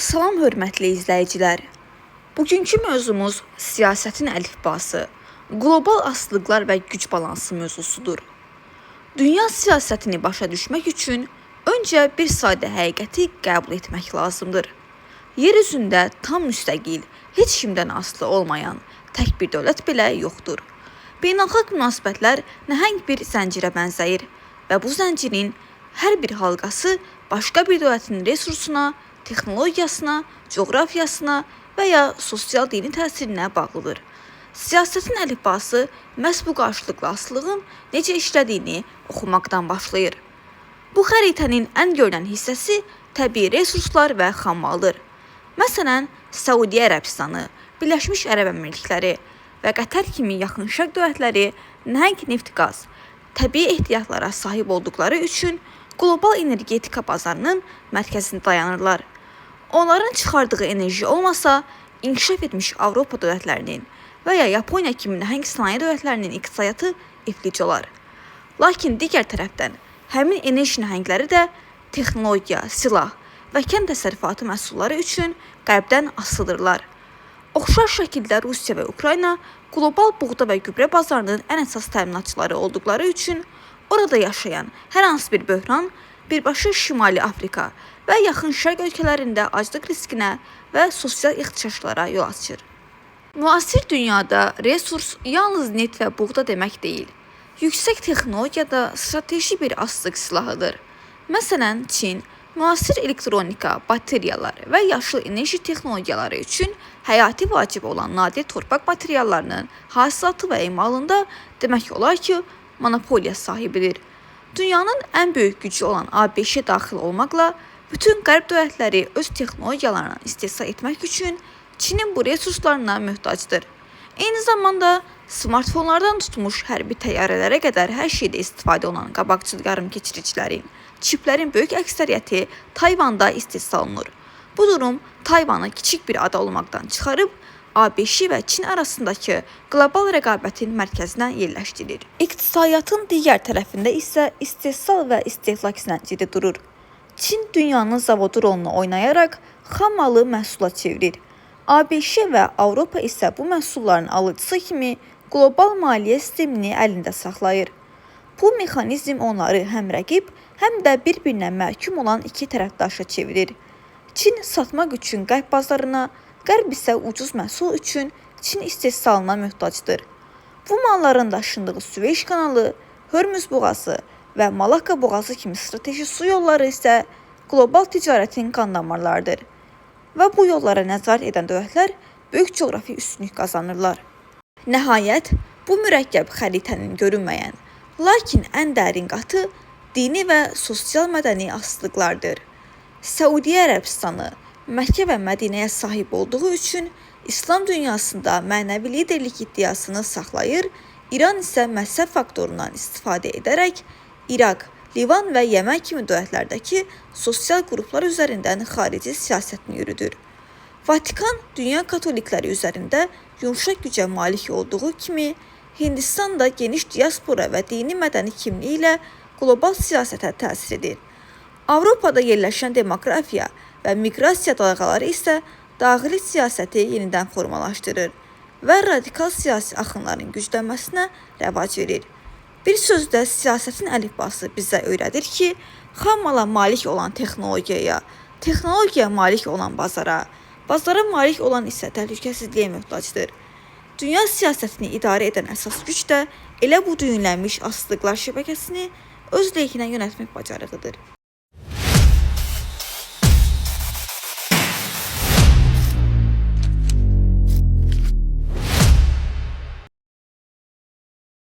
Salam hörmətli izləyicilər. Bugünkü mövzumuz siyasətin əlifbası, qlobal asılılıqlar və güc balansı mövzusudur. Dünya siyasətini başa düşmək üçün öncə bir sadə həqiqəti qəbul etmək lazımdır. Yer üzündə tam müstəqil, heç kimdən asılı olmayan tək bir dövlət belə yoxdur. Beynəlxalq münasibətlər nəhəng bir zəncirə bənzəyir və bu zəncirin hər bir halqası başqa bir dövlətin resursuna, texnologiyasına, coğrafiyasına və ya sosial dini təsirinə bağlıdır. Siyasətin əlifbası məhz bu qarşılıqlı asılılığın necə işlədiyini oxumaqdan başlayır. Bu xəritənin ən görünən hissəsi təbii resurslar və xammaldır. Məsələn, Səudiyyə Ərəbistanı, Birləşmiş Ərəb Əmirlikləri və Qətər kimi yaxın şərq dövlətləri nəhəng neft-qaz, təbii ehtiyatlara sahib olduqları üçün qlobal energetika bazarının mərkəzində dayanırlar. Onların çıxardığı enerji olmasa, inkişaf etmiş Avropa dövlətlərinin və ya Yaponiya kimi nəhəng sənaye dövlətlərinin iqtisadiyyatı iflic olar. Lakin digər tərəfdən, həmin enerji nəhəngləri də texnologiya, silah və kənd təsərrüfatı məhsulları üçün qərbdən asılıdırlar. Oxşar şəkildə Rusiya və Ukrayna qlobal buğda və gübrə bazarının ən əsas təminatçıları olduqları üçün orada yaşayan hər hansı bir böhran birbaşa Şimali Afrika və yaxın şərq ölkələrində aclıq riskinə və sosial ixtişaşlara yol açır. Müasir dünyada resurs yalnız neft və buğda demək deyil. Yüksək texnologiyada strateji bir asılılıq silahıdır. Məsələn, Çin müasir elektronika, bateriyalar və yaşıl enerji texnologiyaları üçün həyati vacib olan nadir torpaq materiallarının hasilatı və emalında demək olar ki, monopoliya sahibidir. Dünyanın ən böyük gücü olan ABŞ daxil olmaqla bütün qərb dövlətləri öz texnologiyalarını istehsal etmək üçün Çinin bu resurslarına möhtacdır. Eyni zamanda smartfonlardan tutmuş hərbi təyyarələrə qədər hər şeydə istifadə olunan qabaqcıl yarımkeçiricilərin, çiplərin böyük əksəriyyəti Tayvanda istehsal olunur. Bu durum Tayvanı kiçik bir ada olmaqdan çıxarıb, ABŞ və Çin arasındakı qlobal rəqabətin mərkəzinə yerləşdirir. İqtisadiyyatın digər tərəfində isə istehsal və istehlak zənciri durur. Çin dünyanın zavodu rolunu oynayaraq xam malı məhsula çevirir. ABŞ və Avropa isə bu məhsulların alıcısı kimi qlobal maliyyə sistemini əlində saxlayır. Bu mexanizm onları həm rəqib, həm də bir-birinə məhkum olan iki tərəfdaşa çevirir. Çin satmaq üçün qərb bazarına, qərb isə ucuz məhsul üçün Çin istehsalına möhtacdır. Bu malların daşındığı Süveyş kanalı, Hörmüz boğazı və Malakka boğazı kimi strateji su yolları isə qlobal ticarətin qan damarlarıdır. Və bu yollara nəzarət edən dövlətlər böyük coğrafi üstünlük qazanırlar. Nəhayət, bu mürəkkəb xəritənin görünməyən, lakin ən dərin qatı dini və sosial-mədəni asılılıqlardır. Səudiyyə Ərəbistanı Məkkə və Mədinəyə sahib olduğu üçün İslam dünyasında mənəvi liderlik iddiasını saxlayır, İran isə məzhəb faktorundan istifadə edərək İraq, Livan və Yəmən kimi dövlətlərdəki sosial qruplar üzərindən xarici siyasətini yürüdür. Vatikan dünya katolikləri üzərində yumşaq gücə malik olduğu kimi, Hindistan da geniş diaspora və dini mədəni kimliyi ilə qlobal siyasətə təsir edir. Avropada yerləşən demografiya və miqrasiya dalğaları isə daxili siyasəti yenidən formalaşdırır və radikal siyasi axınların güclənməsinə rəvac verir. Bir sözdə siyasətin əlifbası bizə öyrədir ki, xam mala malik olan texnologiyaya, texnologiyaya malik olan bazara, bazara malik olan isə təhlükəsizliyə möhtacdır. Dünya siyasətini idarə edən əsas güc də elə bu düyünlənmiş asılılıqlar şəbəkəsini öz lehinə yönəltmək bacarığıdır.